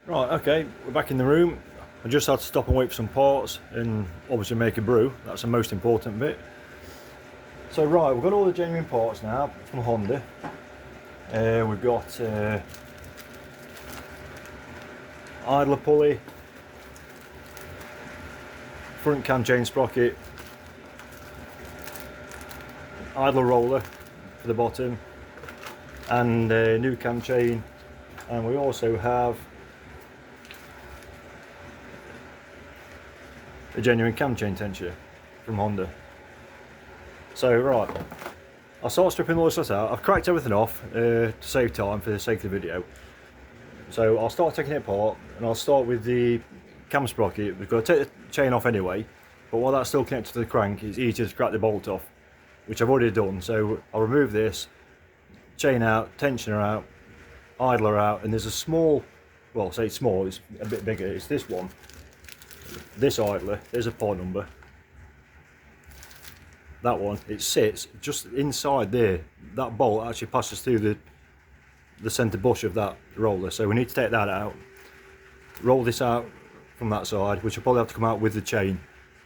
Right, okay, we're back in the room. I just had to stop and wait for some parts and obviously make a brew. That's the most important bit. So right, we've got all the genuine parts now from Honda. We've got idler pulley, front cam chain sprocket, idler roller for the bottom, and a new cam chain, and we also have a genuine cam chain tensioner from Honda. So right, I'll start stripping all this stuff out. I've cracked everything off to save time for the sake of the video. So I'll start taking it apart, and I'll start with the cam sprocket. We've got to take the chain off anyway, but while that's still connected to the crank, it's easier to crack the bolt off, which I've already done. So I'll remove this, chain out, tensioner out, idler out, and there's a small, well, say small, it's a bit bigger, it's this one. This idler, there's a part number. That one, it sits just inside there. That bolt actually passes through the centre bush of that roller, so we need to take that out, roll this out from that side, which will probably have to come out with the chain.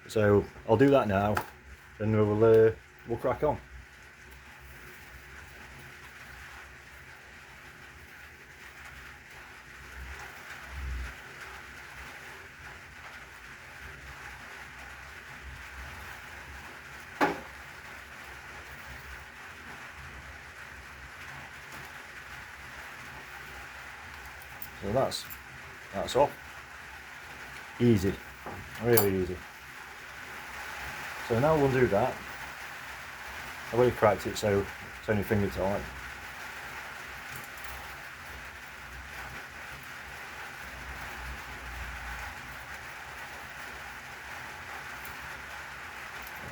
So I'll do that now, and we'll crack on. So that's off. Easy, really easy. So now we'll do that. I've already cracked it, so it's only finger tight.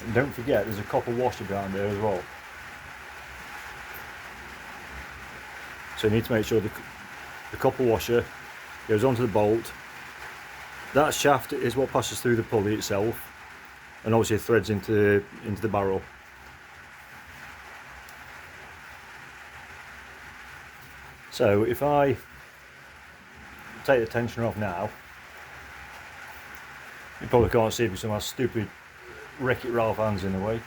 And don't forget, there's a copper washer behind there as well. So you need to make sure the copper washer goes onto the bolt. That shaft is what passes through the pulley itself, and obviously it threads into the barrel. So if I take the tensioner off now, you probably can't see because of my stupid Wreck-It Ralph hands in the way.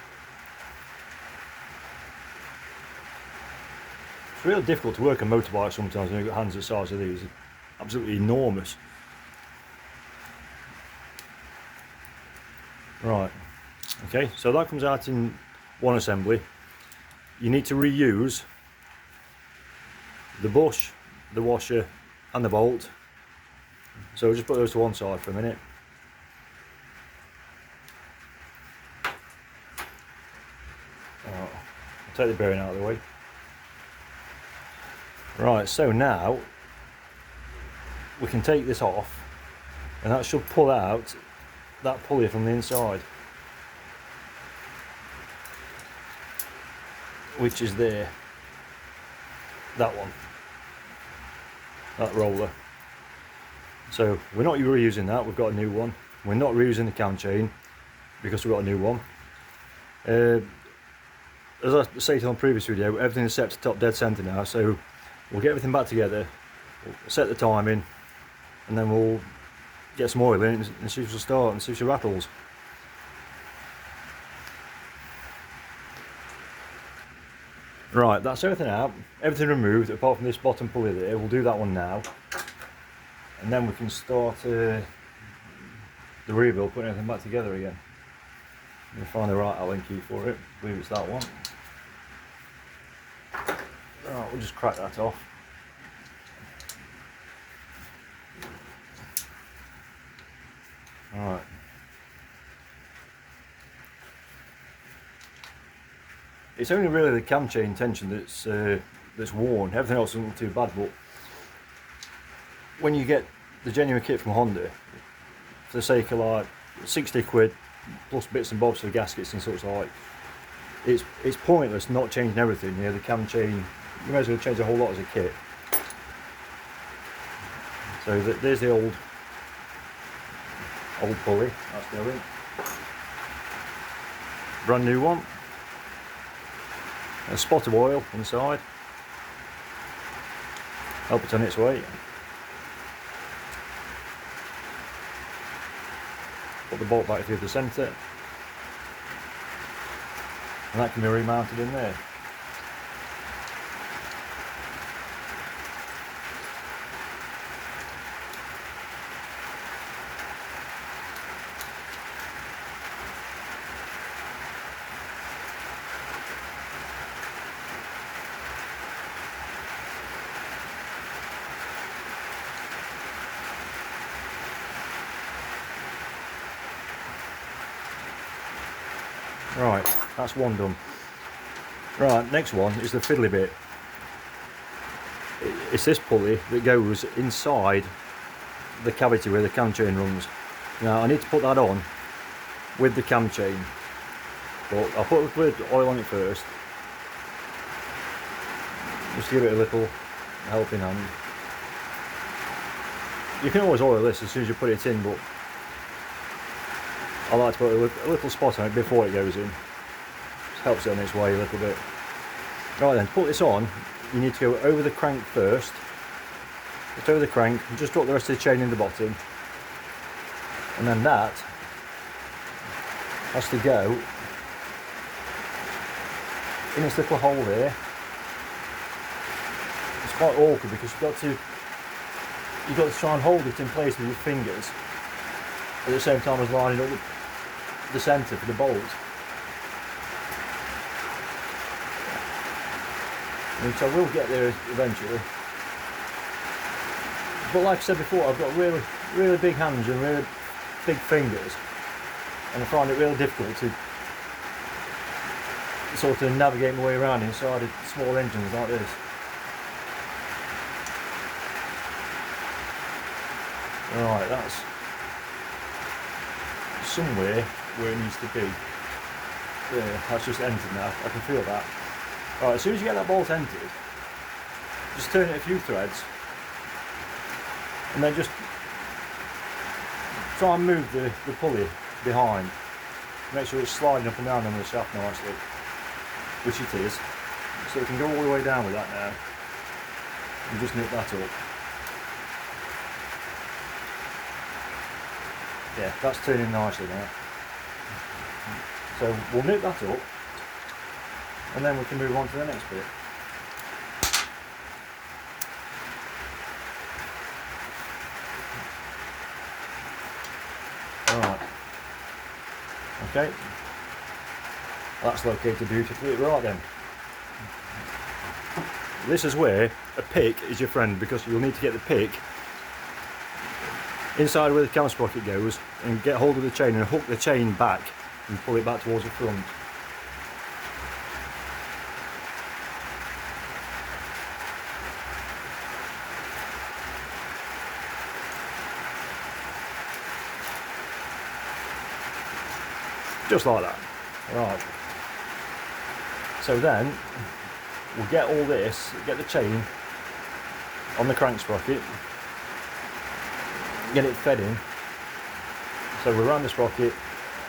It's really difficult to work a motorbike sometimes when you've got hands the size of these. Absolutely enormous. Right, okay, so that comes out in one assembly. You need to reuse the bush, the washer and the bolt. So just put those to one side for a minute. I'll take the bearing out of the way. Right, so now we can take this off, and that should pull out that pulley from the inside, which is there, that one, that roller. So we're not reusing that, we've got a new one. We're not reusing the cam chain because we've got a new one. As I stated on the previous video, everything is set to top dead centre now, so we'll get everything back together, we'll set the timing, and then we'll get some oil in and see if she'll start and see if she rattles. Right, that's everything out, everything removed apart from this bottom pulley there. We'll do that one now, and then we can start the rebuild, putting everything back together again. We'll find the right Allen key for it. I believe it's that one. Right, we'll just crack that off. Alright. It's only really the cam chain tension that's worn. Everything else doesn't look too bad, but when you get the genuine kit from Honda, for the sake of like 60 quid plus bits and bobs for the gaskets and such like, it's pointless not changing everything. You know, the cam chain, you may as well change a whole lot as a kit. So there's the old pulley, that's going. Brand new one. A spot of oil inside. Help it on its way. put the bolt back through the centre, and that can be remounted in there. Right, that's one done. Right, next one is the fiddly bit. It's this pulley that goes inside the cavity where the cam chain runs. Now I need to put that on with the cam chain, but I'll put liquid oil on it first, just to give it a little helping hand. You can always oil this as soon as you put it in, but I like to put a little spot on it before it goes in. Just helps it on its way a little bit. Right then, to put this on, you need to go over the crank first. Just over the crank, and just drop the rest of the chain in the bottom. And then that has to go in this little hole there. It's quite awkward because you've got to try and hold it in place with your fingers at the same time as lining up the centre for the bolt. Which I will get there eventually. But like I said before, I've got really big hands and really big fingers, and I find it really difficult to sort of navigate my way around inside of small engines like this. Right, that's somewhere where it needs to be. There, that's just entered now, I can feel that. Right, as soon as you get that bolt entered, just turn it a few threads, and then just try and move the pulley behind. Make sure it's sliding up and down on the shaft nicely, which it is. So it can go all the way down with that now, and just nip that up. Yeah, that's turning nicely now. So we'll nip that up, and then we can move on to the next bit. Alright. Okay. That's located beautifully. Right then. This is where a pick is your friend, because you'll need to get the pick inside where the cam sprocket goes and get hold of the chain and hook the chain back and pull it back towards the front. Just like that. Right. So then we'll get all this, get the chain on the crank sprocket, get it fed in. So we're around the sprocket,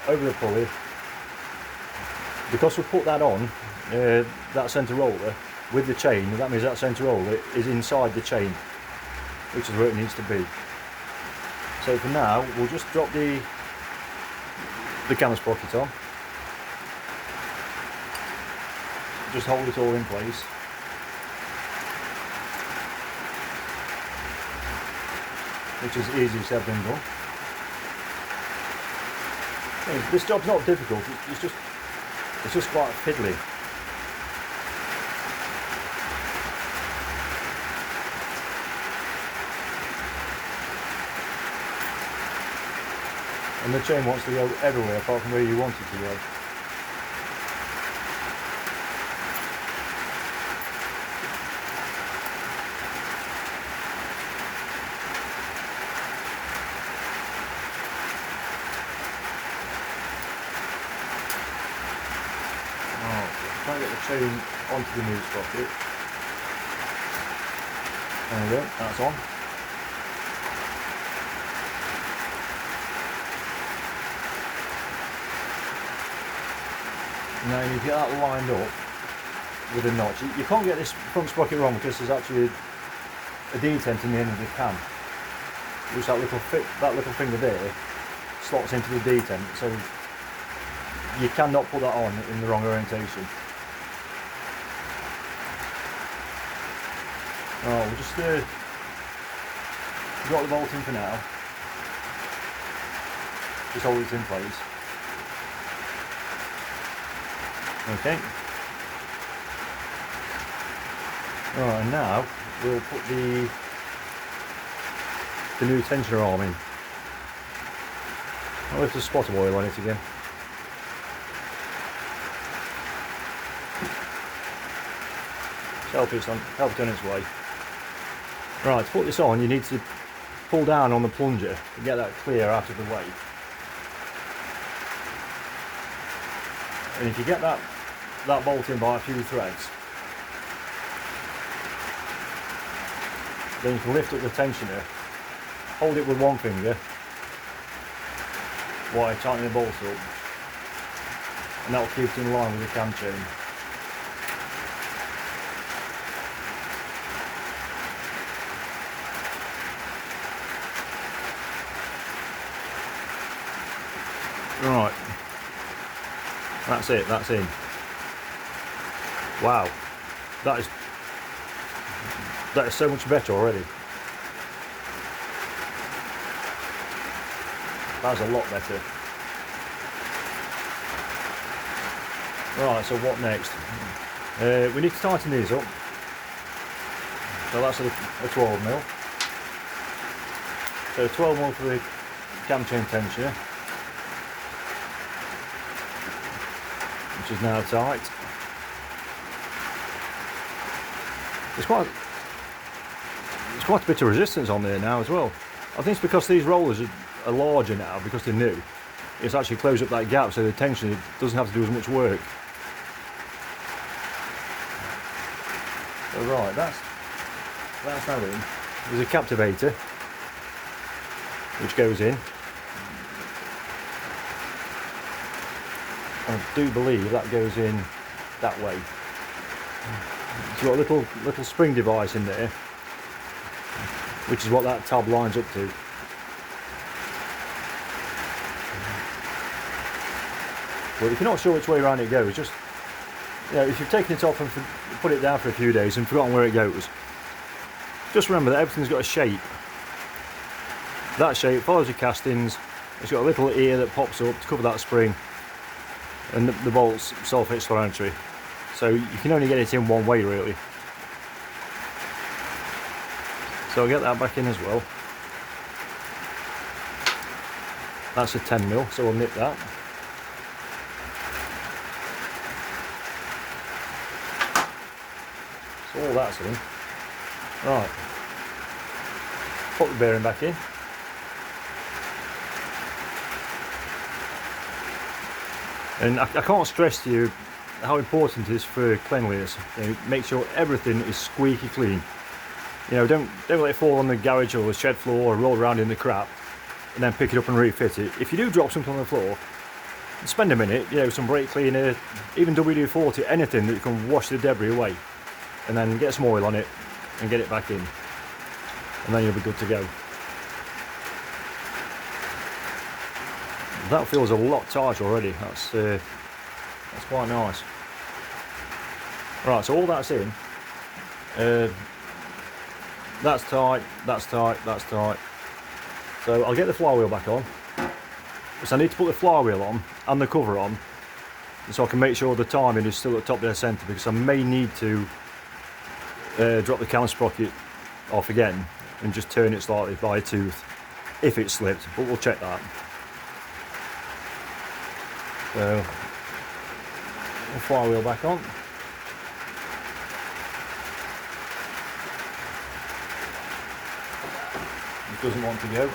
over the pulley. Because we put that on, that centre roller with the chain, that means that centre roller is inside the chain, which is where it needs to be. So for now, we'll just drop the cam sprocket on. Just hold it all in place. Which is easy said than done. This job's not difficult, it's just quite fiddly. And the chain wants to go everywhere apart from where you want it to go. Try and get the chain onto the new sprocket. There we go, that's on. Now you get that lined up with a notch. You can't get this front sprocket wrong because there's actually a detent in the end of the cam. Just that little finger there slots into the detent, so you cannot put that on in the wrong orientation. Oh, we'll just got the bolt in for now. Just hold it in place. Okay. Right, and now we'll put the new tensioner arm in. I'll lift a spot of oil on it again. Help it on its way. Right, to put this on, you need to pull down on the plunger to get that clear out of the way. And if you get that bolt in by a few threads, then you can lift up the tensioner, hold it with one finger while you tighten the bolt up, and that will keep it in line with the cam chain. Right, that's it, that's in. Wow, that is so much better already. That's a lot better. Right, so what next? We need to tighten these up. So that's a 12mm. So 12mm for the cam chain tensioner, which is now tight. There's quite a bit of resistance on there now as well. I think it's because these rollers are larger now, because they're new. It's actually closed up that gap so the tensioner doesn't have to do as much work. So right, that's now in. There's a captivator which goes in. I do believe that goes in that way. It's got a little spring device in there, which is what that tab lines up to. But if you're not sure which way around it goes, just, you know, if you've taken it off and put it down for a few days and forgotten where it goes, just remember that everything's got a shape. That shape follows the castings. It's got a little ear that pops up to cover that spring, and the bolt's self-explanatory. So you can only get it in one way really. So I'll get that back in as well. That's a 10mm, so we'll nip that. So all that's in. Right. Put the bearing back in. And I can't stress to you how important it is for cleanliness. You know, make sure everything is squeaky clean. You know, don't let it fall on the garage or the shed floor or roll around in the crap and then pick it up and refit it. If you do drop something on the floor, spend a minute, you know, some brake cleaner, even WD-40, anything that can wash the debris away, and then get some oil on it and get it back in, and then you'll be good to go. That feels a lot tighter already. That's quite nice. Right, so all that's in. That's tight, that's tight, that's tight. So I'll get the flywheel back on. So I need to put the flywheel on and the cover on, so I can make sure the timing is still at top dead centre, because I may need to drop the cam sprocket off again and just turn it slightly by a tooth if it slipped, but we'll check that. So, the flywheel back on. It doesn't want to go.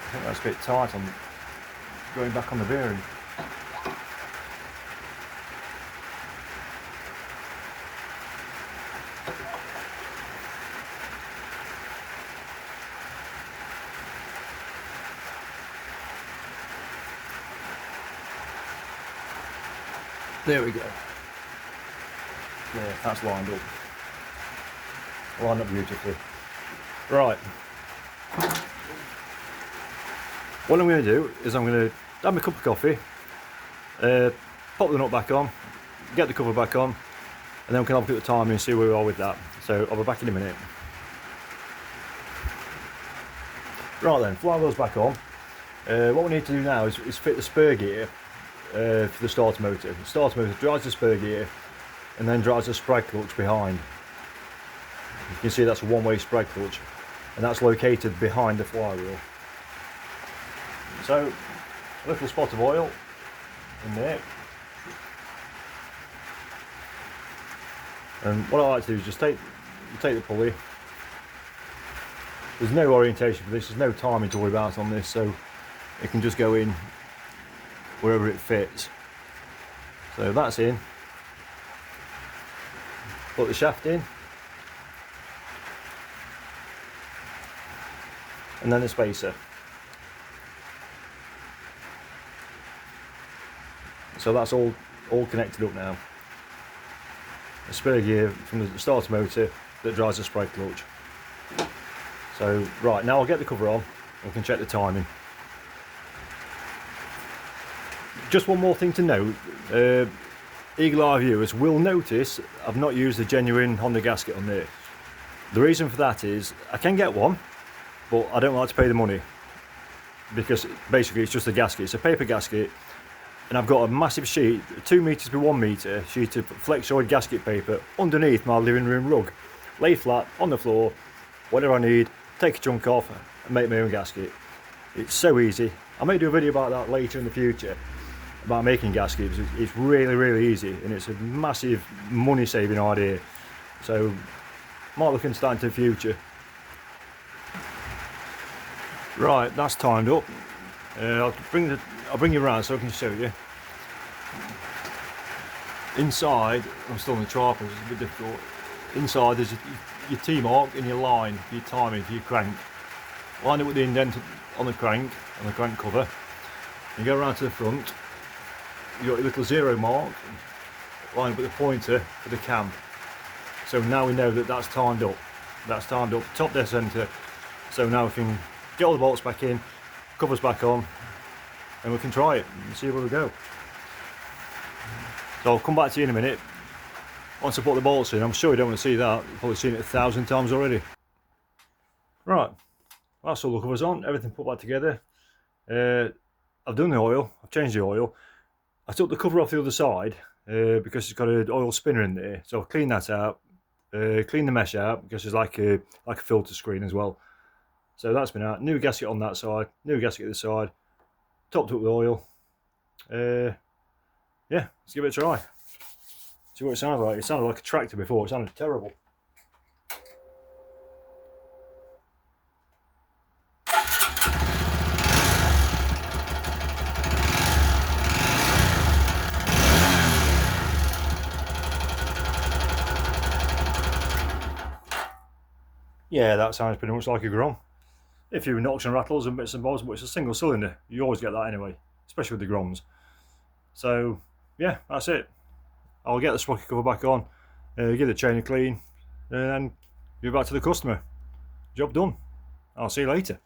I think that's a bit tight on going back on the bearing. There we go. Yeah, that's lined up. Lined up beautifully. Right. What I'm going to do is I'm going to have my cup of coffee, pop the nut back on, get the cover back on, and then we can have a look at the timing and see where we are with that. So I'll be back in a minute. Right then, flywheel's back on. What we need to do now is fit the spur gear for the starter motor. The starter motor drives the spur gear and then drives the spread clutch behind. You can see that's a one-way spread clutch, and that's located behind the flywheel. So a little spot of oil in there, and what I like to do is just take the pulley. There's no orientation for this, there's no timing to worry about on this, so it can just go in wherever it fits. So that's in. Put the shaft in, and then the spacer. So that's all connected up now. The spur gear from the starter motor that drives the spread clutch. So right, now I'll get the cover on and we can check the timing. Just one more thing to note, eagle eye viewers will notice I've not used a genuine Honda gasket on this. The reason for that is I can get one, but I don't like to pay the money because basically it's just a gasket, it's a paper gasket, and I've got a massive sheet, 2 meters by 1 meter sheet of flexoid gasket paper underneath my living room rug. Lay flat on the floor, whatever I need, take a chunk off and make my own gasket. It's so easy. I may do a video about that later in the future, about making gaskets. It's really easy, and it's a massive money saving idea. So might look into that into the future. Right, that's timed up. I'll bring you around so I can show you. Inside, I'm still on the tripod, it's a bit difficult. Inside there's your T-mark and your line for your timing for your crank. Line it with the indent on the crank cover. You go around to the front, you've got your little 0 mark, line up with the pointer for the cam. So now we know that that's timed up. That's timed up, top dead centre. So now we can get all the bolts back in, covers back on, and we can try it and see where we go. So I'll come back to you in a minute. Once I put the bolts in, I'm sure you don't want to see that. You've probably seen it 1,000 times already. Right, that's all the covers on, everything put back together. I've done the oil, I've changed the oil. I took the cover off the other side because it's got an oil spinner in there. So I've cleaned that out, cleaned the mesh out because it's like a filter screen as well. So that's been out. New gasket on that side, new gasket this side, topped up with oil. Yeah, let's give it a try. See what it sounds like. It sounded like a tractor before, it sounded terrible. Yeah, that sounds pretty much like a Grom. A few knocks and rattles and bits and bobs, but it's a single cylinder. You always get that anyway, especially with the Groms. So, yeah, that's it. I'll get the sprocket cover back on, give the chain a clean, and then give it back to the customer. Job done. I'll see you later.